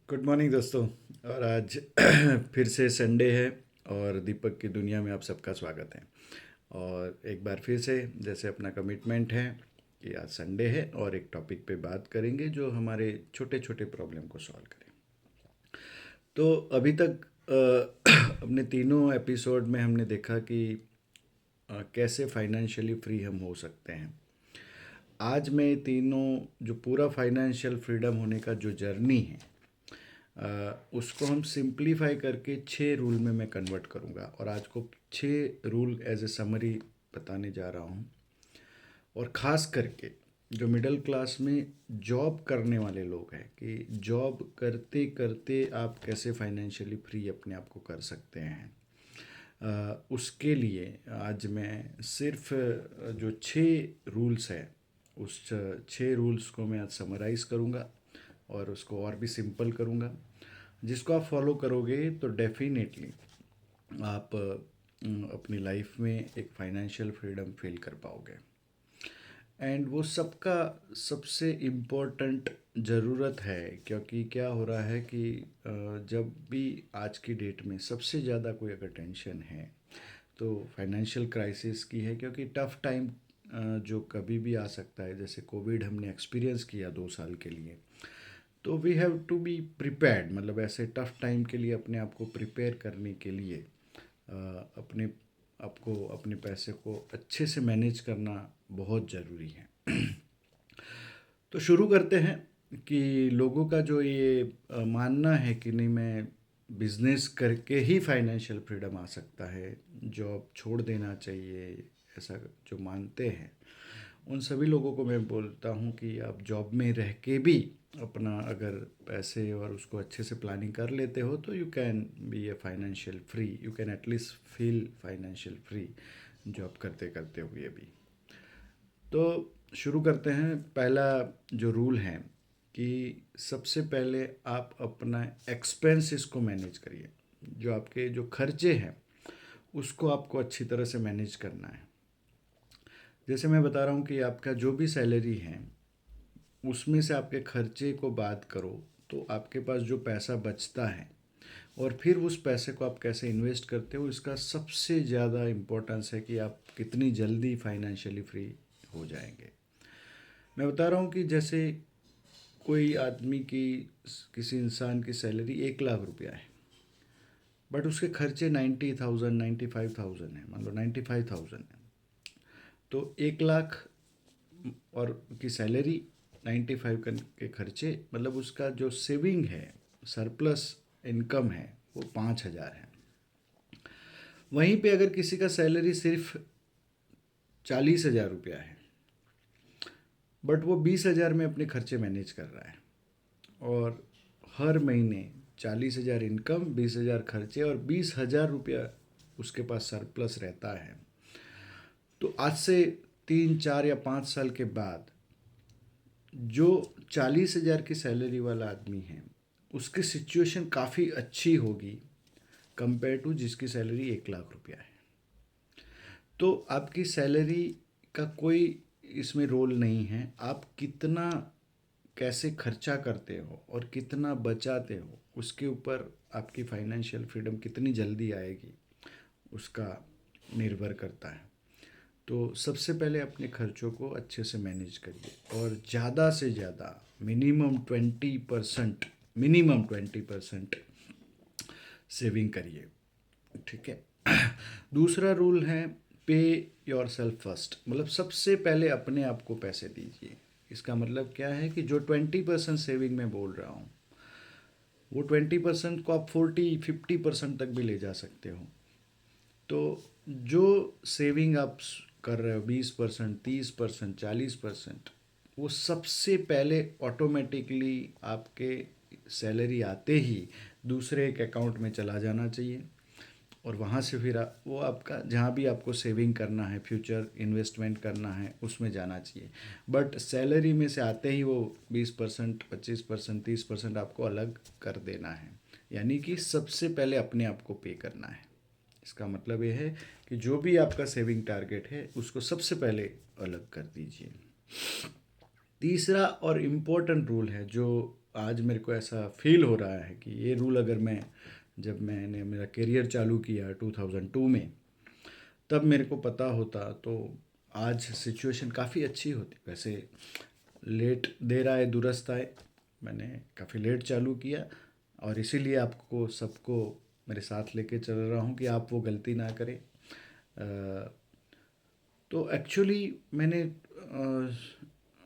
Good morning दोस्तों। और आज फिर से संडे है और दीपक की दुनिया में आप सबका स्वागत है। और एक बार फिर से जैसे अपना कमिटमेंट है कि आज संडे है और एक टॉपिक पे बात करेंगे जो हमारे छोटे छोटे प्रॉब्लम को सॉल्व करे। तो अभी तक अपने तीनों एपिसोड में हमने देखा कि कैसे फाइनेंशियली फ्री हम हो सकते हैं। आज मैं तीनों जो पूरा फाइनेंशियल फ्रीडम होने का जो जर्नी है उसको हम सिंप्लीफाई करके 6 रूल में मैं कन्वर्ट करूँगा और आज को 6 रूल एज ए समरी बताने जा रहा हूँ। और ख़ास करके जो मिडिल क्लास में जॉब करने वाले लोग हैं कि जॉब करते करते आप कैसे फाइनेंशियली फ्री अपने आप को कर सकते हैं। उसके लिए आज मैं सिर्फ जो 6 रूल्स है उस 6 रूल्स को मैं आज समराइज़ करूँगा और उसको और भी सिंपल करूँगा, जिसको आप फॉलो करोगे तो डेफिनेटली आप अपनी लाइफ में एक फाइनेंशियल फ्रीडम फील कर पाओगे। एंड वो सबका सबसे इम्पोर्टेंट ज़रूरत है, क्योंकि क्या हो रहा है कि जब भी आज की डेट में सबसे ज़्यादा कोई अगर टेंशन है तो फाइनेंशियल क्राइसिस की है, क्योंकि टफ़ टाइम जो कभी भी आ सकता है, जैसे कोविड हमने एक्सपीरियंस किया 2 साल के लिए। तो we have to be prepared, मतलब ऐसे टफ टाइम के लिए अपने आप को प्रिपेयर करने के लिए अपने आपको अपने पैसे को अच्छे से मैनेज करना बहुत ज़रूरी है। तो शुरू करते हैं कि लोगों का जो ये मानना है कि नहीं, मैं बिजनेस करके ही फाइनेंशियल फ्रीडम आ सकता है, जॉब छोड़ देना चाहिए, ऐसा जो मानते हैं उन सभी लोगों को मैं बोलता हूँ कि आप जॉब में रह के भी अपना अगर पैसे और उसको अच्छे से प्लानिंग कर लेते हो तो you can be a financial free, you can at least feel financial free job करते करते हुए भी। तो शुरू करते हैं। पहला जो रूल है कि सबसे पहले आप अपना एक्सपेंसेस को मैनेज करिए। जो आपके जो खर्चे हैं उसको आपको अच्छी तरह से मैनेज करना है। जैसे मैं बता रहा हूँ कि आपका जो भी सैलरी है उसमें से आपके खर्चे को बात करो तो आपके पास जो पैसा बचता है और फिर उस पैसे को आप कैसे इन्वेस्ट करते हो, इसका सबसे ज़्यादा इम्पोर्टेंस है कि आप कितनी जल्दी फाइनेंशियली फ्री हो जाएंगे। मैं बता रहा हूँ कि जैसे कोई आदमी की, किसी इंसान की सैलरी 1 लाख रुपया है, बट उसके खर्चे 90,000 95,000 है, मान लो 95,000 है। तो 1 लाख और की सैलरी, 95 के खर्चे, मतलब उसका जो सेविंग है, सरप्लस इनकम है, वो 5,000 है। वहीं पे अगर किसी का सैलरी सिर्फ 40,000 रुपया है, बट वो 20,000 में अपने खर्चे मैनेज कर रहा है और हर महीने 40,000 इनकम, 20,000 खर्चे और 20,000 रुपया उसके पास सरप्लस रहता है। तो आज से 3 4 या 5 साल के बाद जो 40,000 की सैलरी वाला आदमी है उसकी सिचुएशन काफ़ी अच्छी होगी कंपेयर टू जिसकी सैलरी 1 लाख रुपया है। तो आपकी सैलरी का कोई इसमें रोल नहीं है, आप कितना कैसे खर्चा करते हो और कितना बचाते हो उसके ऊपर आपकी फाइनेंशियल फ्रीडम कितनी जल्दी आएगी उसका निर्भर करता है। तो सबसे पहले अपने खर्चों को अच्छे से मैनेज करिए और ज़्यादा से ज़्यादा मिनिमम 20% सेविंग करिए। ठीक है। दूसरा रूल है पे योर सेल्फ फर्स्ट, मतलब सबसे पहले अपने आप को पैसे दीजिए। इसका मतलब क्या है कि जो 20% सेविंग में बोल रहा हूँ वो 20% को आप 40 50% तक भी ले जा सकते हो। तो जो सेविंग आप कर रहे हो 20% 30% 40%, वो सबसे पहले ऑटोमेटिकली आपके सैलरी आते ही दूसरे एक अकाउंट में चला जाना चाहिए और वहाँ से फिर वो आपका जहाँ भी आपको सेविंग करना है, फ्यूचर इन्वेस्टमेंट करना है, उसमें जाना चाहिए। बट सैलरी में से आते ही वो 20% 25% 30% आपको अलग कर देना है, यानी कि सबसे पहले अपने आप को पे करना है। इसका मतलब ये है कि जो भी आपका सेविंग टारगेट है उसको सबसे पहले अलग कर दीजिए। तीसरा और इम्पोर्टेंट रूल है जो आज मेरे को ऐसा फील हो रहा है कि ये रूल अगर जब मैंने मेरा करियर चालू किया 2002 में, तब मेरे को पता होता तो आज सिचुएशन काफ़ी अच्छी होती। वैसे लेट देर आए दुरुस्त आए, मैंने काफ़ी लेट चालू किया और इसीलिए आपको सबको मेरे साथ लेके चल रहा हूँ कि आप वो गलती ना करें। तो एक्चुअली मैंने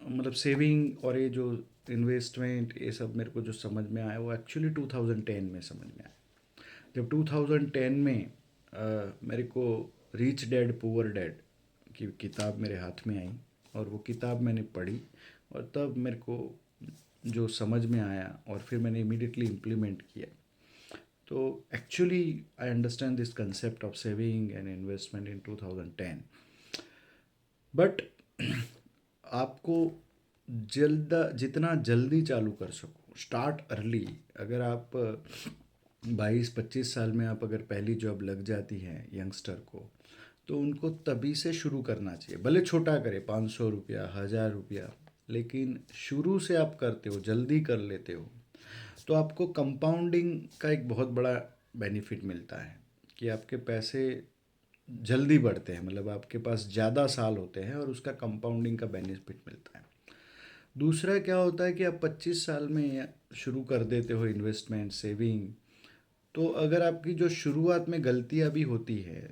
मतलब सेविंग और ये जो इन्वेस्टमेंट ये सब मेरे को जो समझ में आया वो एक्चुअली 2010 में समझ में आया। जब 2010 में मेरे को रिच डैड पुअर डैड की किताब मेरे हाथ में आई और वो किताब मैंने पढ़ी और तब मेरे को जो समझ में आया और फिर मैंने इमीडिएटली इम्प्लीमेंट किया। तो actually I understand this concept of saving and investment in 2010। But आपको जितना जल्दी चालू कर सको, स्टार्ट अर्ली। अगर आप 22-25 साल में आप अगर पहली जॉब लग जाती है यंगस्टर को, तो उनको तभी से शुरू करना चाहिए। भले छोटा करे, 500 रुपया, 1000 रुपया, लेकिन शुरू से आप करते हो, जल्दी कर लेते हो, तो आपको कंपाउंडिंग का एक बहुत बड़ा बेनिफिट मिलता है कि आपके पैसे जल्दी बढ़ते हैं। मतलब आपके पास ज़्यादा साल होते हैं और उसका कंपाउंडिंग का बेनिफिट मिलता है। दूसरा क्या होता है कि आप 25 साल में शुरू कर देते हो इन्वेस्टमेंट सेविंग, तो अगर आपकी जो शुरुआत में गलतियां भी होती है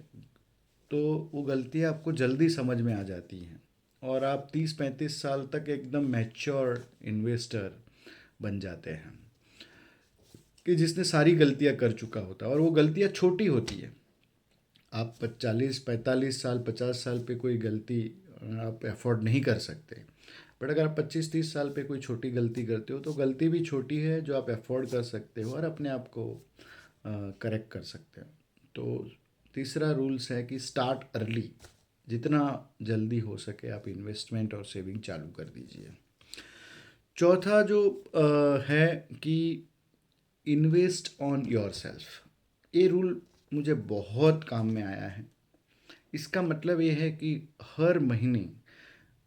तो वो गलतियां आपको जल्दी समझ में आ जाती हैं और आप 30-35 साल तक एकदम मैच्योर इन्वेस्टर बन जाते हैं कि जिसने सारी गलतियां कर चुका होता है। और वो गलतियां छोटी होती है। आप 40-45 साल 50 साल पे कोई गलती आप अफोर्ड नहीं कर सकते, बट अगर आप 25-30 साल पे कोई छोटी गलती करते हो तो गलती भी छोटी है जो आप अफोर्ड कर सकते हो और अपने आप को करेक्ट कर सकते हो। तो तीसरा रूल्स है कि स्टार्ट अर्ली। जितना जल्दी हो सके आप इन्वेस्टमेंट और सेविंग चालू कर दीजिए। चौथा जो है कि इन्वेस्ट ऑन योर सेल्फ। ये रूल मुझे बहुत काम में आया है। इसका मतलब ये है कि हर महीने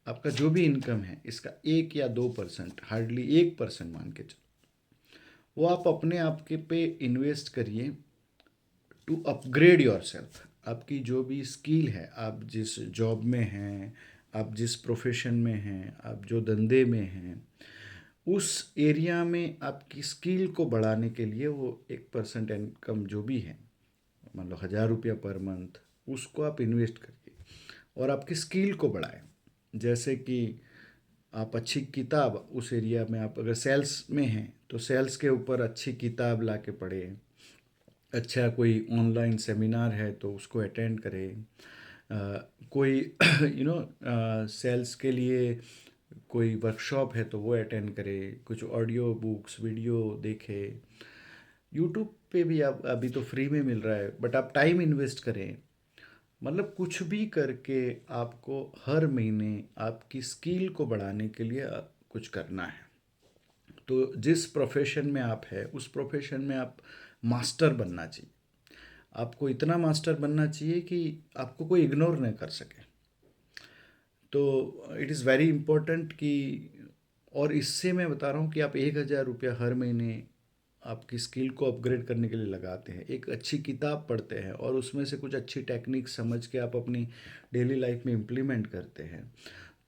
आपका जो भी इनकम है इसका 1 या 2%, हार्डली 1% मान के चलो, वो आप अपने आप के पे इन्वेस्ट करिए टू अपग्रेड योर सेल्फ। आपकी जो भी स्किल है, आप जिस जॉब में हैं, आप जिस प्रोफेशन में हैं, आप जो धंधे में हैं, उस एरिया में आपकी स्किल को बढ़ाने के लिए वो 1% इनकम जो भी है, मान लो 1000 रुपया पर मंथ, उसको आप इन्वेस्ट करिए और आपकी स्किल को बढ़ाएं। जैसे कि आप अच्छी किताब उस एरिया में, आप अगर सेल्स में हैं तो सेल्स के ऊपर अच्छी किताब ला के पढ़ें। अच्छा कोई ऑनलाइन सेमिनार है तो उसको अटेंड करें। कोई सेल्स के लिए कोई वर्कशॉप है तो वो अटेंड करें। कुछ ऑडियो बुक्स वीडियो देखें। यूट्यूब पे भी आप अभी तो फ्री में मिल रहा है, बट आप टाइम इन्वेस्ट करें। मतलब कुछ भी करके आपको हर महीने आपकी स्किल को बढ़ाने के लिए कुछ करना है। तो जिस प्रोफेशन में आप है उस प्रोफेशन में आप मास्टर बनना चाहिए। आपको इतना मास्टर बनना चाहिए कि आपको कोई इग्नोर नहीं कर सके। तो इट इज़ वेरी इम्पोर्टेंट कि, और इससे मैं बता रहा हूँ कि आप 1000 रुपया हर महीने आपकी स्किल को अपग्रेड करने के लिए लगाते हैं, एक अच्छी किताब पढ़ते हैं और उसमें से कुछ अच्छी टेक्निक समझ के आप अपनी डेली लाइफ में इम्प्लीमेंट करते हैं,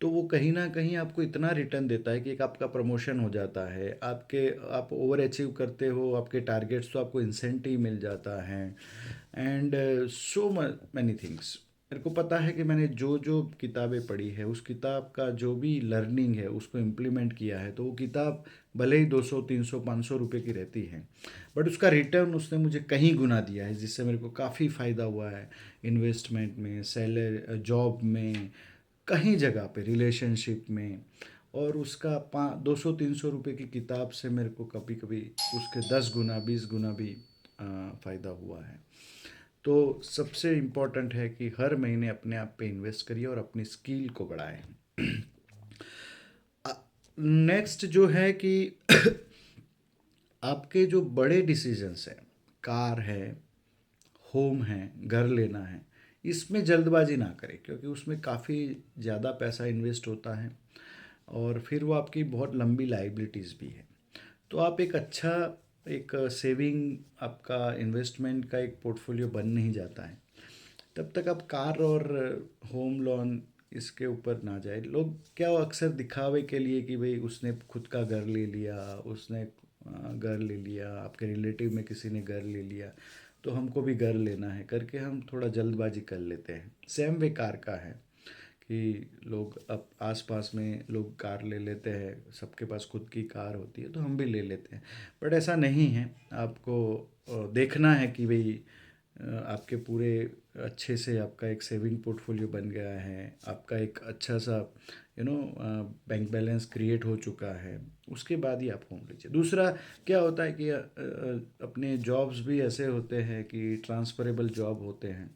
तो वो कहीं ना कहीं आपको इतना रिटर्न देता है कि एक आपका प्रमोशन हो जाता है, आप ओवर अचीव करते हो आपके टारगेट्स तो आपको इंसेंटिव मिल जाता है एंड सो मैनी थिंग्स। मेरे को पता है कि मैंने जो जो किताबें पढ़ी है उस किताब का जो भी लर्निंग है उसको इम्प्लीमेंट किया है, तो वो किताब भले ही 200-300-500 रुपये की रहती है, बट उसका रिटर्न उसने मुझे कहीं गुना दिया है, जिससे मेरे को काफ़ी फ़ायदा हुआ है इन्वेस्टमेंट में, जॉब में, कहीं जगह पे, रिलेशनशिप में। और उसका 200-300 रुपये की किताब से मेरे को कभी कभी उसके 10 गुना 20 गुना भी फ़ायदा हुआ है। तो सबसे इम्पॉर्टेंट है कि हर महीने अपने आप पे इन्वेस्ट करिए और अपनी स्किल को बढ़ाएं। नेक्स्ट जो है कि आपके जो बड़े डिसीजंस हैं, कार है, होम है, घर लेना है, इसमें जल्दबाजी ना करें क्योंकि उसमें काफ़ी ज़्यादा पैसा इन्वेस्ट होता है और फिर वो आपकी बहुत लंबी लाइबिलिटीज़ भी है। तो आप एक अच्छा एक सेविंग आपका इन्वेस्टमेंट का एक पोर्टफोलियो बन नहीं जाता है, तब तक आप कार और होम लोन इसके ऊपर ना जाए। लोग क्या अक्सर दिखावे के लिए कि भाई उसने खुद का घर ले लिया, उसने घर ले लिया, आपके रिलेटिव में किसी ने घर ले लिया, तो हमको भी घर लेना है करके हम थोड़ा जल्दबाजी कर लेते हैं। सेम वे कार का है कि लोग अब आसपास में लोग कार ले लेते हैं, सबके पास खुद की कार होती है तो हम भी ले लेते हैं। बट ऐसा नहीं है। आपको देखना है कि भाई आपके पूरे अच्छे से आपका एक सेविंग पोर्टफोलियो बन गया है, आपका एक अच्छा सा बैंक बैलेंस क्रिएट हो चुका है, उसके बाद ही आप होम लीजिए। दूसरा क्या होता है कि अपने जॉब्स भी ऐसे होते हैं कि ट्रांसफरेबल जॉब होते हैं।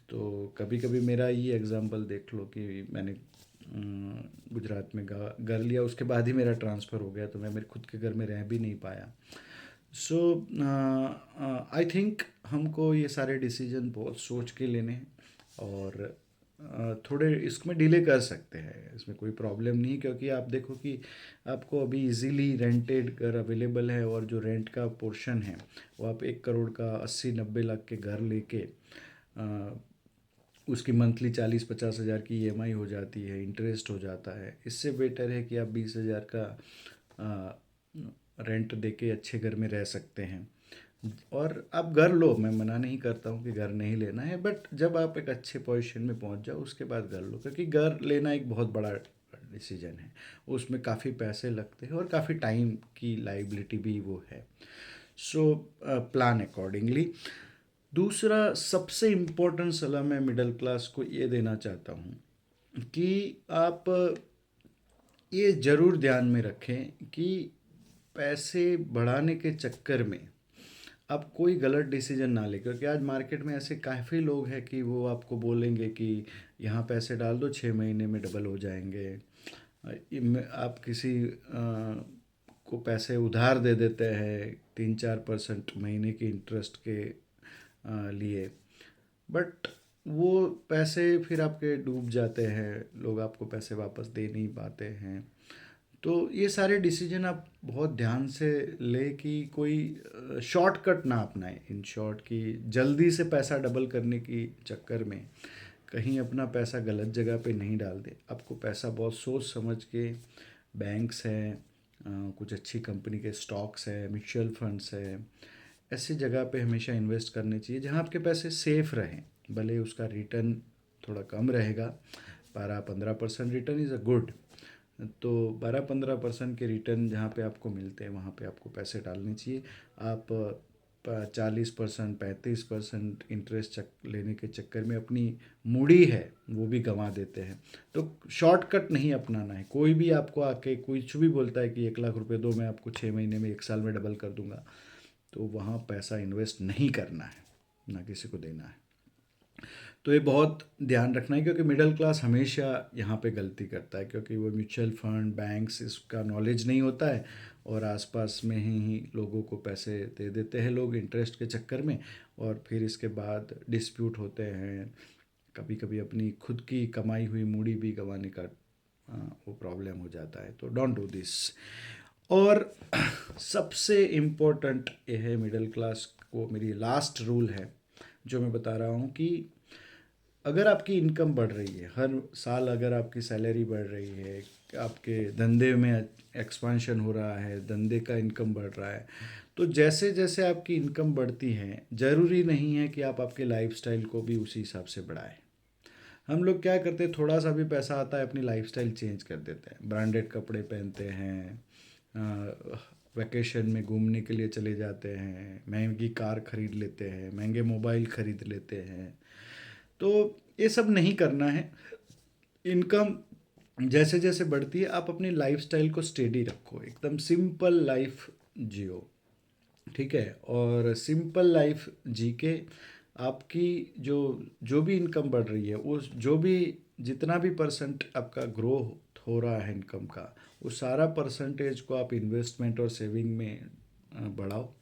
तो कभी कभी मेरा ही एग्जांपल देख लो कि मैंने गुजरात में घर लिया, उसके बाद ही मेरा ट्रांसफ़र हो गया, तो मैं मेरे खुद के घर में रह भी नहीं पाया। सो आई थिंक हमको ये सारे डिसीजन बहुत सोच के लेने हैं, और थोड़े इसमें डिले कर सकते हैं, इसमें कोई प्रॉब्लम नहीं, क्योंकि आप देखो कि आपको अभी इजीली रेंटेड घर अवेलेबल है, और जो रेंट का पोर्शन है वो आप 1 करोड़ का 80-90 लाख के घर लेके उसकी मंथली 40-50 हज़ार की ईएमआई हो जाती है, इंटरेस्ट हो जाता है। इससे बेटर है कि आप 20 हज़ार का रेंट दे के अच्छे घर में रह सकते हैं। और आप घर लो, मैं मना नहीं करता हूँ कि घर नहीं लेना है, बट जब आप एक अच्छे पोजीशन में पहुँच जाओ उसके बाद घर लो, क्योंकि घर लेना एक बहुत बड़ा डिसीजन है। उसमें काफ़ी पैसे लगते हैं और काफ़ी टाइम की लाइबिलिटी भी वो है। So plan accordingly. दूसरा सबसे इम्पोर्टेंट सलाह मैं मिडिल क्लास को ये देना चाहता हूँ कि आप ये ज़रूर ध्यान में रखें कि पैसे बढ़ाने के चक्कर में आप कोई गलत डिसीजन ना लें, क्योंकि आज मार्केट में ऐसे काफ़ी लोग हैं कि वो आपको बोलेंगे कि यहाँ पैसे डाल दो 6 महीने में डबल हो जाएंगे। आप किसी को पैसे उधार दे देते हैं 3-4% महीने की इंटरेस्ट के लिए, बट वो पैसे फिर आपके डूब जाते हैं, लोग आपको पैसे वापस दे नहीं पाते हैं। तो ये सारे डिसीजन आप बहुत ध्यान से ले कि कोई शॉर्टकट ना अपनाएं, इन शॉर्ट कि जल्दी से पैसा डबल करने की चक्कर में कहीं अपना पैसा गलत जगह पे नहीं डाल दे। आपको पैसा बहुत सोच समझ के, बैंक्स हैं, कुछ अच्छी कंपनी के स्टॉक्स है, म्यूचुअल फंड्स है, ऐसी जगह पे हमेशा इन्वेस्ट करने चाहिए जहाँ आपके पैसे सेफ रहें। भले उसका रिटर्न थोड़ा कम रहेगा, 12-15% रिटर्न इज़ अ गुड। तो 12-15% के रिटर्न जहाँ पे आपको मिलते हैं वहाँ पे आपको पैसे डालने चाहिए। आप 40%, 35% इंटरेस्ट लेने के चक्कर में अपनी मूड़ी है वो भी गंवा देते हैं। तो शॉर्टकट नहीं अपनाना है। कोई भी आपको आके कुछ भी बोलता है कि 1 लाख रुपए दो, मैं आपको 6 महीने में 1 साल में डबल कर दूंगा, तो वहाँ पैसा इन्वेस्ट नहीं करना है, ना किसी को देना है। तो ये बहुत ध्यान रखना है, क्योंकि मिडिल क्लास हमेशा यहाँ पे गलती करता है, क्योंकि वो म्यूचुअल फंड, बैंक्स, इसका नॉलेज नहीं होता है, और आसपास में ही लोगों को पैसे दे देते हैं लोग इंटरेस्ट के चक्कर में, और फिर इसके बाद डिस्प्यूट होते हैं। कभी कभी अपनी खुद की कमाई हुई मूड़ी भी गंवाने का वो प्रॉब्लम हो जाता है। तो डोंट डू दिस। और सबसे इम्पोर्टेंट ये है मिडिल क्लास को, मेरी लास्ट रूल है जो मैं बता रहा हूँ कि अगर आपकी इनकम बढ़ रही है, हर साल अगर आपकी सैलरी बढ़ रही है, आपके धंधे में एक्सपांशन हो रहा है, धंधे का इनकम बढ़ रहा है, तो जैसे जैसे आपकी इनकम बढ़ती है ज़रूरी नहीं है कि आप आपके लाइफस्टाइल को भी उसी हिसाब से बढ़ाएं। हम लोग क्या करते हैं, थोड़ा सा भी पैसा आता है अपनी लाइफस्टाइल चेंज कर देते हैं, ब्रांडेड कपड़े पहनते हैं, वैकेशन में घूमने के लिए चले जाते हैं, महंगी कार खरीद लेते हैं, महंगे मोबाइल खरीद लेते हैं। तो ये सब नहीं करना है। इनकम जैसे जैसे बढ़ती है आप अपनी लाइफस्टाइल को स्टेडी रखो, एकदम सिंपल लाइफ जियो, ठीक है। और सिंपल लाइफ जी के आपकी जो जो भी इनकम बढ़ रही है, उस जो भी जितना भी परसेंट आपका ग्रोथ हो रहा है इनकम का, वो सारा परसेंटेज को आप इन्वेस्टमेंट और सेविंग में बढ़ाओ।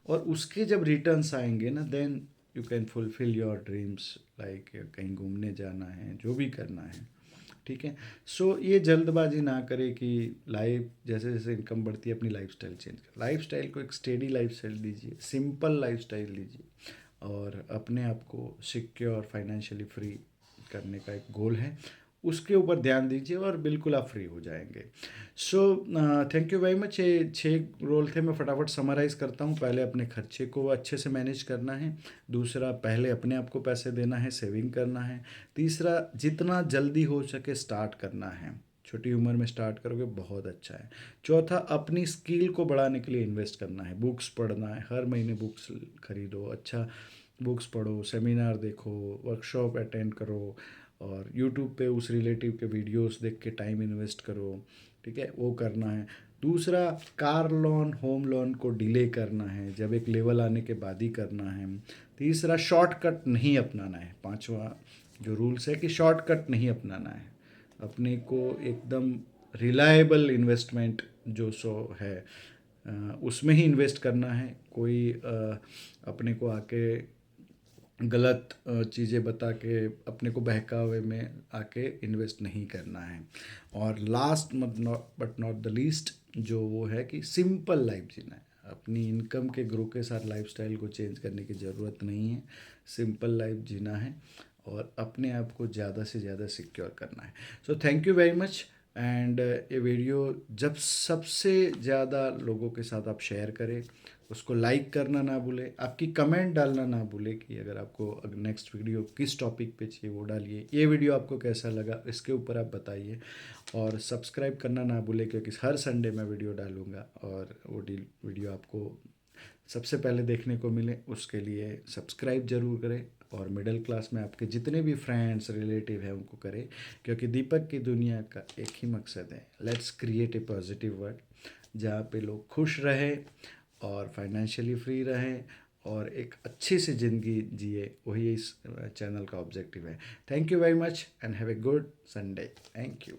और उसके जब रिटर्न्स आएंगे ना, then you can fulfil your dreams, like कहीं घूमने जाना है, जो भी करना है, ठीक है। सो ये जल्दबाजी ना करें कि लाइफ जैसे जैसे इनकम बढ़ती है अपनी लाइफस्टाइल चेंज कर, लाइफस्टाइल को एक स्टेडी लाइफस्टाइल दीजिए, सिंपल लाइफस्टाइल लीजिए, और अपने आप को सिक्योर फाइनेंशियली फ्री करने का एक गोल है, उसके ऊपर ध्यान दीजिए और बिल्कुल आप फ्री हो जाएंगे। So thank you very much. ये 6 रोल थे, मैं फटाफट समराइज़ करता हूँ। पहले अपने खर्चे को अच्छे से मैनेज करना है, दूसरा पहले अपने आप को पैसे देना है, सेविंग करना है, तीसरा जितना जल्दी हो सके स्टार्ट करना है, छोटी उम्र में स्टार्ट करोगे बहुत अच्छा है, चौथा अपनी स्किल को बढ़ाने के लिए इन्वेस्ट करना है, बुक्स पढ़ना है, हर महीने बुक्स खरीदो, अच्छा बुक्स पढ़ो, सेमिनार देखो, वर्कशॉप अटेंड करो, और यूट्यूब पे उस रिलेटिव के वीडियोस देख के टाइम इन्वेस्ट करो, ठीक है, वो करना है। दूसरा, कार लोन होम लोन को डिले करना है, जब एक लेवल आने के बाद ही करना है। तीसरा, शॉर्टकट नहीं अपनाना है, पांचवा जो रूल्स है कि शॉर्टकट नहीं अपनाना है, अपने को एकदम रिलायबल इन्वेस्टमेंट जो सो है उसमें ही इन्वेस्ट करना है। कोई अपने को आके गलत चीज़ें बता के अपने को बहकावे में आके इन्वेस्ट नहीं करना है। और last but not the least जो वो है कि सिंपल लाइफ जीना है, अपनी इनकम के ग्रो के साथ लाइफस्टाइल को चेंज करने की ज़रूरत नहीं है, सिंपल लाइफ जीना है और अपने आप को ज़्यादा से ज़्यादा सिक्योर करना है। So thank you very much. And ये वीडियो जब सबसे ज़्यादा लोगों के साथ आप शेयर करें, उसको लाइक करना ना भूलें, आपकी कमेंट डालना ना भूलें कि अगर आपको नेक्स्ट वीडियो किस टॉपिक पे चाहिए वो डालिए, ये वीडियो आपको कैसा लगा इसके ऊपर आप बताइए, और सब्सक्राइब करना ना भूलें क्योंकि हर संडे मैं वीडियो डालूँगा और वो वीडियो आपको सबसे पहले देखने को मिले उसके लिए सब्सक्राइब ज़रूर करें, और मिडिल क्लास में आपके जितने भी फ्रेंड्स रिलेटिव हैं उनको करें, क्योंकि दीपक की दुनिया का एक ही मकसद है, let's create a positive world जहाँ पे लोग खुश रहें और फाइनेंशियली फ्री रहें और एक अच्छी सी ज़िंदगी जिए, वही इस चैनल का ऑब्जेक्टिव है। Thank you very much and have a good Sunday. Thank you.